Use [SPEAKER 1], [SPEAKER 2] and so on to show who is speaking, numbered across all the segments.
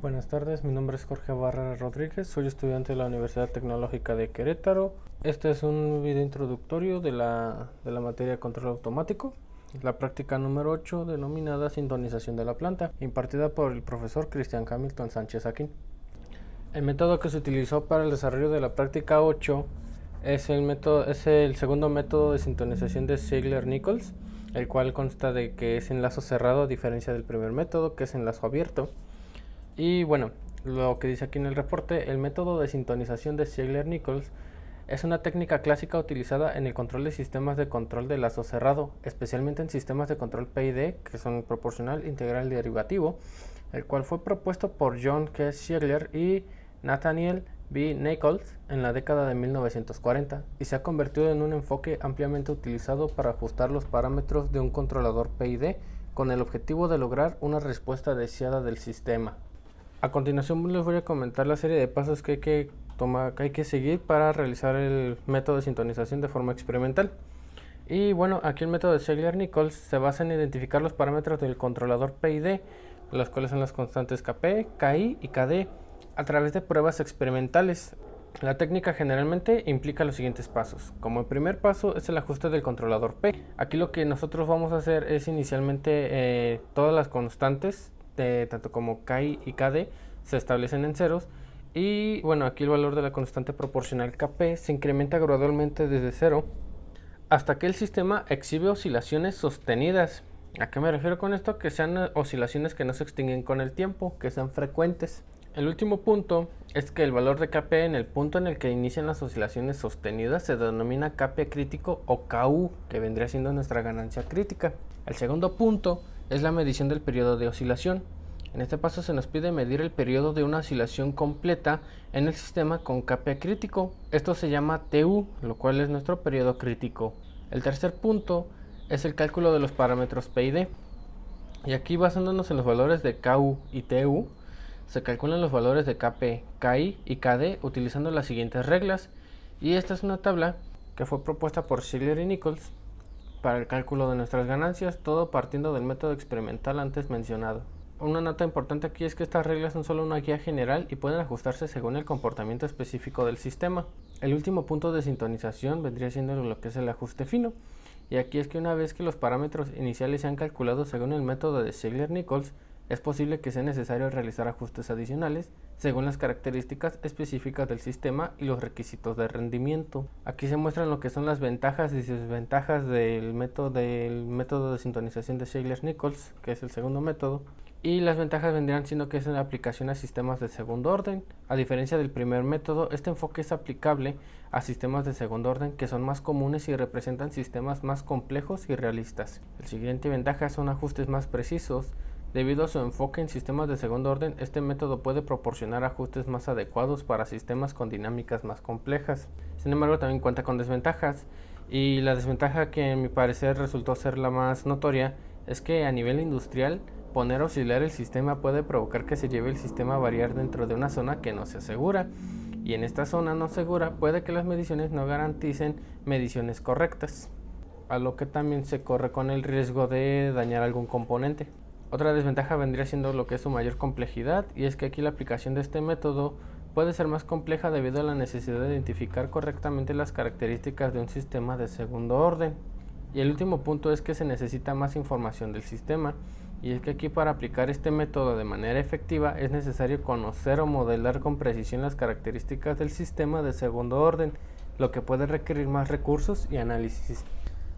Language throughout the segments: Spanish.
[SPEAKER 1] Buenas tardes, mi nombre es Jorge Barrera Rodríguez, soy estudiante de la Universidad Tecnológica de Querétaro. Este es un video introductorio de la materia de control automático, la práctica número 8 denominada sintonización de la planta, impartida por el profesor Cristian Hamilton Sánchez Aquín. El método que se utilizó para el desarrollo de la práctica 8 es el segundo método de sintonización de Ziegler-Nichols, el cual consta de que es enlazo cerrado a diferencia del primer método, que es enlazo abierto. Y bueno, lo que dice aquí en el reporte, el método de sintonización de Ziegler-Nichols es una técnica clásica utilizada en el control de sistemas de control de lazo cerrado, especialmente en sistemas de control PID, que son proporcional, integral y derivativo, el cual fue propuesto por John K. Ziegler y Nathaniel B. Nichols en la década de 1940 y se ha convertido en un enfoque ampliamente utilizado para ajustar los parámetros de un controlador PID con el objetivo de lograr una respuesta deseada del sistema. A continuación les voy a comentar la serie de pasos que hay que seguir para realizar el método de sintonización de forma experimental. Y bueno, aquí el método de Ziegler-Nichols se basa en identificar los parámetros del controlador PID, los cuales son las constantes Kp, Ki y Kd, a través de pruebas experimentales. La técnica generalmente implica los siguientes pasos. Como el primer paso es el ajuste del controlador P. Aquí lo que nosotros vamos a hacer es inicialmente todas las constantes, tanto como Ki y Kd, se establecen en ceros. Y bueno, aquí el valor de la constante proporcional Kp se incrementa gradualmente desde 0 hasta que el sistema exhibe oscilaciones sostenidas. ¿A qué me refiero con esto? Que sean oscilaciones que no se extinguen con el tiempo, que sean frecuentes. El último punto es que el valor de Kp en el punto en el que inician las oscilaciones sostenidas se denomina Kp crítico o Ku, que vendría siendo nuestra ganancia crítica. El segundo punto es la medición del periodo de oscilación. En este paso se nos pide medir el periodo de una oscilación completa en el sistema con Kp crítico. Esto se llama Tu, lo cual es nuestro periodo crítico. El tercer punto es el cálculo de los parámetros PID. Y aquí, basándonos en los valores de Ku y Tu, se calculan los valores de Kp, Ki y Kd utilizando las siguientes reglas. Y esta es una tabla que fue propuesta por Ziegler y Nichols para el cálculo de nuestras ganancias, todo partiendo del método experimental antes mencionado. Una nota importante aquí es que estas reglas son solo una guía general y pueden ajustarse según el comportamiento específico del sistema. El último punto de sintonización vendría siendo lo que es el ajuste fino. Y aquí es que una vez que los parámetros iniciales se han calculado según el método de Ziegler-Nichols, es posible que sea necesario realizar ajustes adicionales según las características específicas del sistema y los requisitos de rendimiento. Aquí se muestran lo que son las ventajas y desventajas del método de sintonización de Ziegler-Nichols, que es el segundo método. Y las ventajas vendrían siendo que es una aplicación a sistemas de segundo orden. A diferencia del primer método, este enfoque es aplicable a sistemas de segundo orden que son más comunes y representan sistemas más complejos y realistas. La siguiente ventaja son ajustes más precisos. Debido a su enfoque en sistemas de segundo orden, este método puede proporcionar ajustes más adecuados para sistemas con dinámicas más complejas. Sin embargo, también cuenta con desventajas. Y la desventaja que en mi parecer resultó ser la más notoria es que a nivel industrial, poner a oscilar el sistema puede provocar que se lleve el sistema a variar dentro de una zona que no se asegura, y en esta zona no segura puede que las mediciones no garanticen mediciones correctas, a lo que también se corre con el riesgo de dañar algún componente. Otra desventaja vendría siendo lo que es su mayor complejidad, y es que aquí la aplicación de este método puede ser más compleja debido a la necesidad de identificar correctamente las características de un sistema de segundo orden. Y el último punto es que se necesita más información del sistema, y es que aquí para aplicar este método de manera efectiva es necesario conocer o modelar con precisión las características del sistema de segundo orden, lo que puede requerir más recursos y análisis.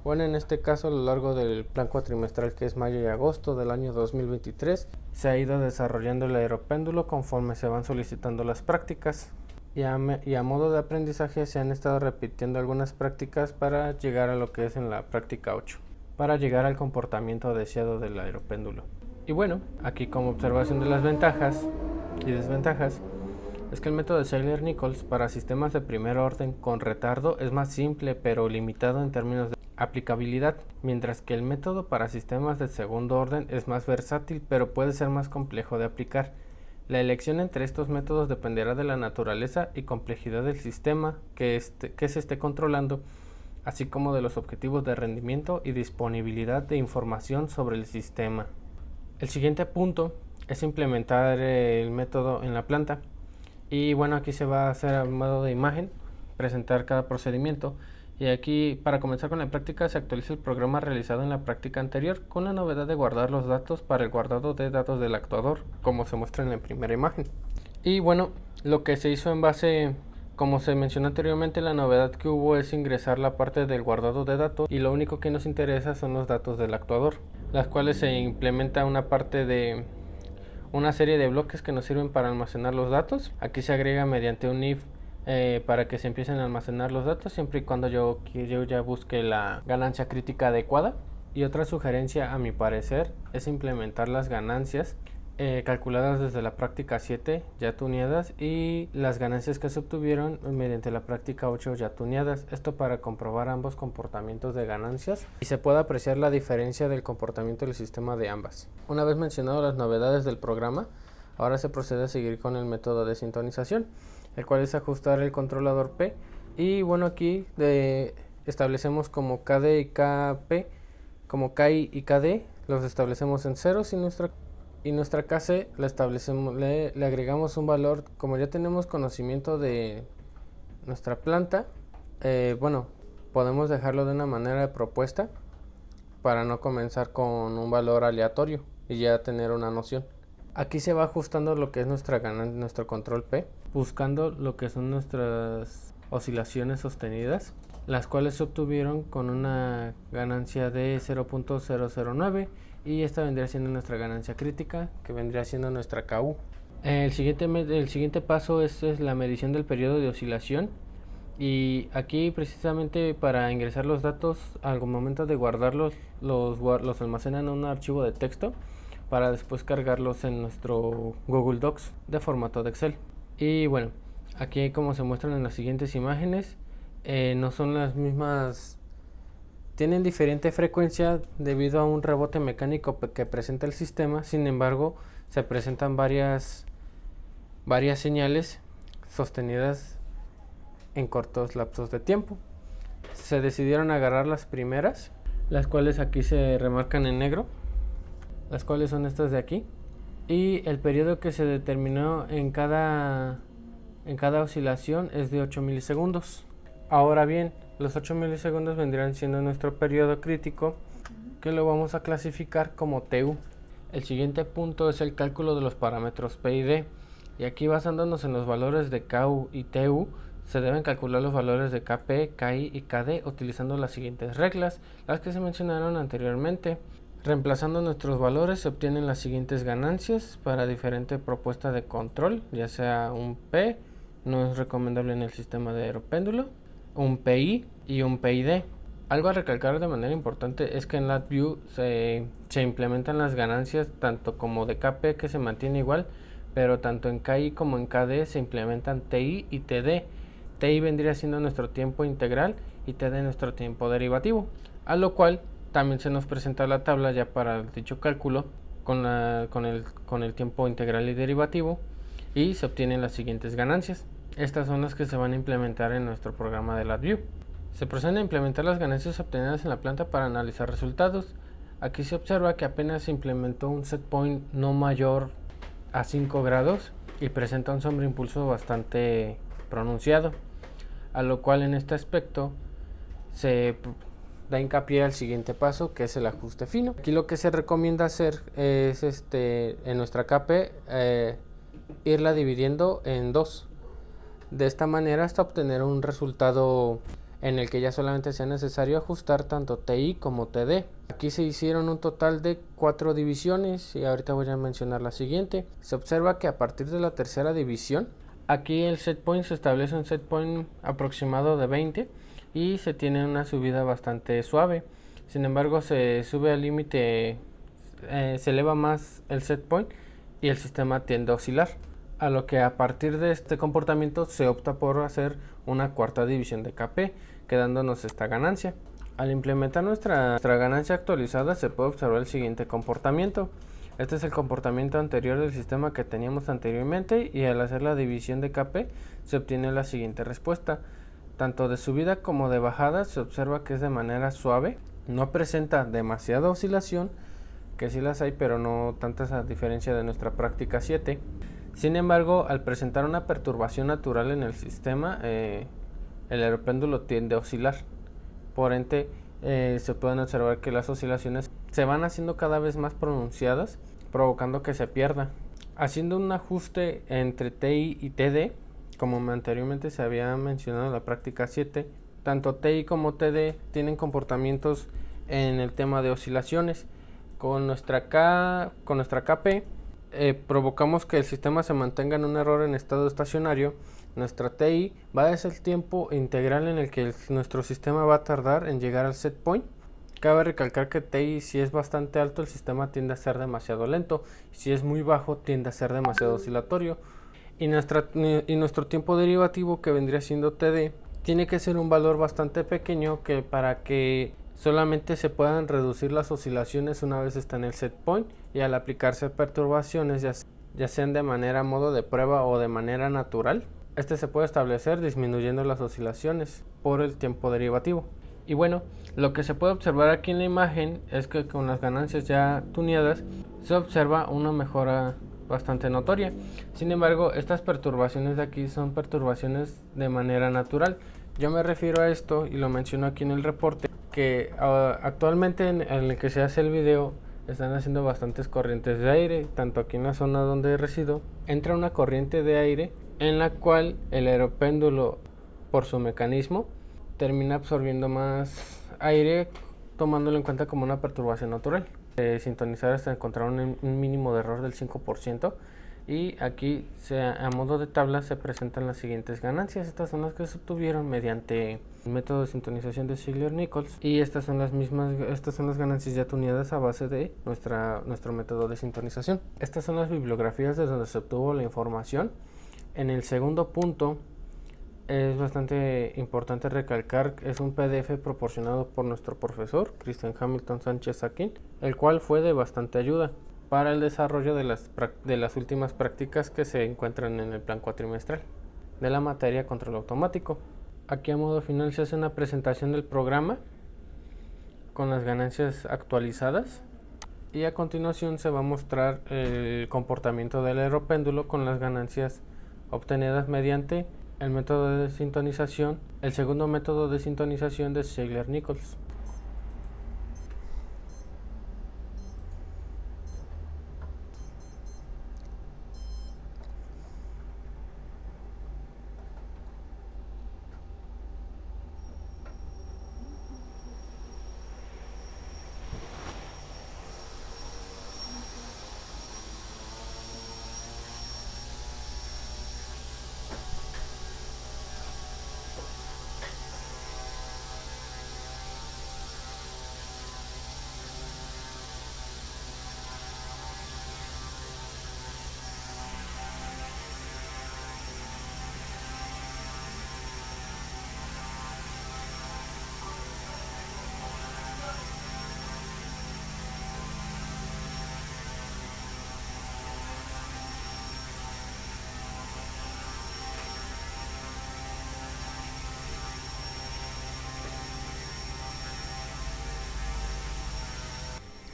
[SPEAKER 1] Bueno, en este caso a lo largo del plan cuatrimestral, que es mayo y agosto del año 2023, se ha ido desarrollando el aeropéndulo conforme se van solicitando las prácticas. Y a modo de aprendizaje se han estado repitiendo algunas prácticas para llegar a lo que es en la práctica 8, para llegar al comportamiento deseado del aeropéndulo. Y bueno, aquí como observación de las ventajas y desventajas, es que el método de Ziegler-Nichols para sistemas de primer orden con retardo es más simple pero limitado en términos de aplicabilidad, mientras que el método para sistemas de segundo orden es más versátil pero puede ser más complejo de aplicar. La elección entre estos métodos dependerá de la naturaleza y complejidad del sistema que se esté controlando, así como de los objetivos de rendimiento y disponibilidad de información sobre el sistema. El siguiente punto es implementar el método en la planta. Y bueno, aquí se va a hacer a modo de imagen, presentar cada procedimiento. Y aquí, para comenzar con la práctica, se actualiza el programa realizado en la práctica anterior con la novedad de guardar los datos para el guardado de datos del actuador, como se muestra en la primera imagen. Y bueno, lo que se hizo en base, como se mencionó anteriormente, la novedad que hubo es ingresar la parte del guardado de datos, y lo único que nos interesa son los datos del actuador, las cuales se implementa una parte de una serie de bloques que nos sirven para almacenar los datos. Aquí se agrega mediante un if para que se empiecen a almacenar los datos, siempre y cuando yo ya busque la ganancia crítica adecuada. Y otra sugerencia, a mi parecer, es implementar las ganancias calculadas desde la práctica 7 ya tuneadas y las ganancias que se obtuvieron mediante la práctica 8 ya tuneadas. Esto para comprobar ambos comportamientos de ganancias y se pueda apreciar la diferencia del comportamiento del sistema de ambas. Una vez mencionado las novedades del programa, ahora se procede a seguir con el método de sintonización, el cual es ajustar el controlador P. Y bueno, aquí establecemos como KD y KP, como KI y KD los establecemos en ceros, y nuestra KC la establecemos, le agregamos un valor. Como ya tenemos conocimiento de nuestra planta, bueno, podemos dejarlo de una manera de propuesta para no comenzar con un valor aleatorio y ya tener una noción. Aquí se va ajustando lo que es nuestro control P, buscando lo que son nuestras oscilaciones sostenidas, las cuales se obtuvieron con una ganancia de 0.009, y esta vendría siendo nuestra ganancia crítica, que vendría siendo nuestra KU. El siguiente paso es la medición del periodo de oscilación, y aquí precisamente para ingresar los datos al momento de guardarlos los almacenan en un archivo de texto para después cargarlos en nuestro Google Docs de formato de Excel. Y bueno, aquí como se muestran en las siguientes imágenes, no son las mismas, tienen diferente frecuencia debido a un rebote mecánico que presenta el sistema. Sin embargo, se presentan varias señales sostenidas en cortos lapsos de tiempo. Se decidieron agarrar las primeras, las cuales aquí se remarcan en negro, las cuales son estas de aquí, y el periodo que se determinó en cada oscilación es de 8 milisegundos. Ahora bien, los 8 milisegundos vendrían siendo nuestro periodo crítico, que lo vamos a clasificar como TU. El siguiente punto es el cálculo de los parámetros P y D, y aquí basándonos en los valores de KU y TU, se deben calcular los valores de KP, KI y KD utilizando las siguientes reglas, las que se mencionaron anteriormente. Reemplazando nuestros valores se obtienen las siguientes ganancias para diferente propuesta de control, ya sea un P, no es recomendable en el sistema de aeropéndulo, un PI y un PID. Algo a recalcar de manera importante es que en LabVIEW se implementan las ganancias tanto como de KP, que se mantiene igual, pero tanto en KI como en KD se implementan TI y TD. TI vendría siendo nuestro tiempo integral y TD nuestro tiempo derivativo, a lo cual también se nos presenta la tabla ya para dicho cálculo con el tiempo integral y derivativo, y se obtienen las siguientes ganancias. Estas son las que se van a implementar en nuestro programa de LabVIEW. Se procede a implementar las ganancias obtenidas en la planta para analizar resultados. Aquí se observa que apenas se implementó un set point no mayor a 5 grados y presenta un sobreimpulso bastante pronunciado, a lo cual en este aspecto se da hincapié al siguiente paso, que es el ajuste fino. Aquí lo que se recomienda hacer es en nuestra KP irla dividiendo en 2, de esta manera hasta obtener un resultado en el que ya solamente sea necesario ajustar tanto TI como TD. Aquí se hicieron un total de 4 divisiones y ahorita voy a mencionar la siguiente. Se observa que a partir de la tercera división, aquí el set point se establece un set point aproximado de 20 y se tiene una subida bastante suave. Sin embargo, se sube al límite, se eleva más el set point y el sistema tiende a oscilar, a lo que a partir de este comportamiento se opta por hacer una cuarta división de KP, quedándonos esta ganancia. Al implementar nuestra ganancia actualizada se puede observar el siguiente comportamiento. Este es el comportamiento anterior del sistema que teníamos anteriormente, y al hacer la división de KP se obtiene la siguiente respuesta. Tanto de subida como de bajada se observa que es de manera suave, no presenta demasiada oscilación, que sí las hay, pero no tantas a diferencia de nuestra práctica 7. Sin embargo, al presentar una perturbación natural en el sistema, el aeropéndulo tiende a oscilar. Por ende, se pueden observar que las oscilaciones se van haciendo cada vez más pronunciadas, provocando que se pierda. Haciendo un ajuste entre TI y TD, como anteriormente se había mencionado en la práctica 7, tanto TI como TD tienen comportamientos en el tema de oscilaciones. Con nuestra KP provocamos que el sistema se mantenga en un error en estado estacionario. Nuestra TI va a ser el tiempo integral en el que nuestro sistema va a tardar en llegar al set point. Cabe recalcar que TI, si es bastante alto, el sistema tiende a ser demasiado lento. Si es muy bajo, tiende a ser demasiado oscilatorio. Y nuestro tiempo derivativo, que vendría siendo TD, tiene que ser un valor bastante pequeño para que solamente se puedan reducir las oscilaciones una vez está en el set point, y al aplicarse perturbaciones, ya sean de manera modo de prueba o de manera natural, este se puede establecer disminuyendo las oscilaciones por el tiempo derivativo. Y bueno, lo que se puede observar aquí en la imagen es que con las ganancias ya tuneadas se observa una mejora bastante notoria. Sin embargo, estas perturbaciones de aquí son perturbaciones de manera natural. Yo me refiero a esto y lo menciono aquí en el reporte, que actualmente en el que se hace el video están haciendo bastantes corrientes de aire. Tanto aquí en la zona donde resido entra una corriente de aire en la cual el aeropéndulo, por su mecanismo, termina absorbiendo más aire, tomándolo en cuenta como una perturbación natural. Sintonizar hasta encontrar un mínimo de error del 5%. Y aquí a modo de tabla se presentan las siguientes ganancias. Estas son las que se obtuvieron mediante el método de sintonización de Ziegler-Nichols, y estas son las ganancias ya tuneadas a base de nuestro método de sintonización. Estas son las bibliografías de donde se obtuvo la información. En el segundo punto, es bastante importante recalcar que es un PDF proporcionado por nuestro profesor Cristian Hamilton Sánchez Aquín, el cual fue de bastante ayuda para el desarrollo de las últimas prácticas que se encuentran en el plan cuatrimestral de la materia control automático. Aquí a modo final se hace una presentación del programa con las ganancias actualizadas, y a continuación se va a mostrar el comportamiento del aeropéndulo con las ganancias obtenidas mediante el método de sintonización, el segundo método de sintonización de Ziegler-Nichols.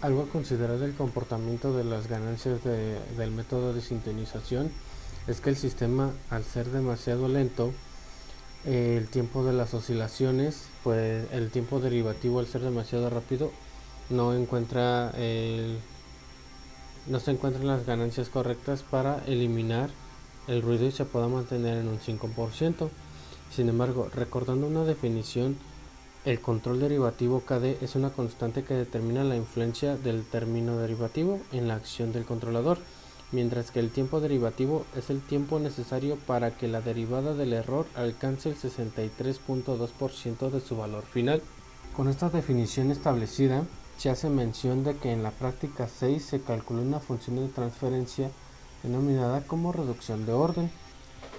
[SPEAKER 1] Algo a considerar del comportamiento de las ganancias del método de sintonización es que el sistema, al ser demasiado lento, el tiempo de las oscilaciones, pues el tiempo derivativo, al ser demasiado rápido, no se encuentran las ganancias correctas para eliminar el ruido y se pueda mantener en un 5%. Sin embargo, recordando una definición, el control derivativo KD es una constante que determina la influencia del término derivativo en la acción del controlador, mientras que el tiempo derivativo es el tiempo necesario para que la derivada del error alcance el 63.2% de su valor final. Con esta definición establecida, se hace mención de que en la práctica 6 se calculó una función de transferencia denominada como reducción de orden,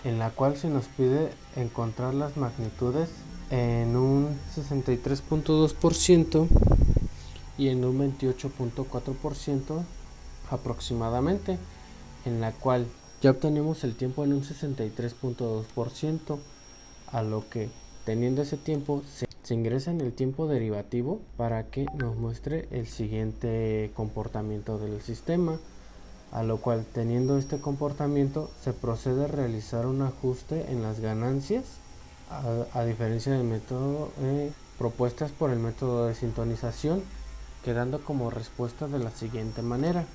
[SPEAKER 1] en la cual se nos pide encontrar las magnitudes en un 63.2% y en un 28.4% aproximadamente, en la cual ya obtenemos el tiempo en un 63.2%, a lo que Teniendo ese tiempo, se ingresa en el tiempo derivativo para que nos muestre el siguiente comportamiento del sistema, a lo cual, teniendo este comportamiento, se procede a realizar un ajuste en las ganancias, a diferencia del método propuestas por el método de sintonización, quedando como respuesta de la siguiente manera.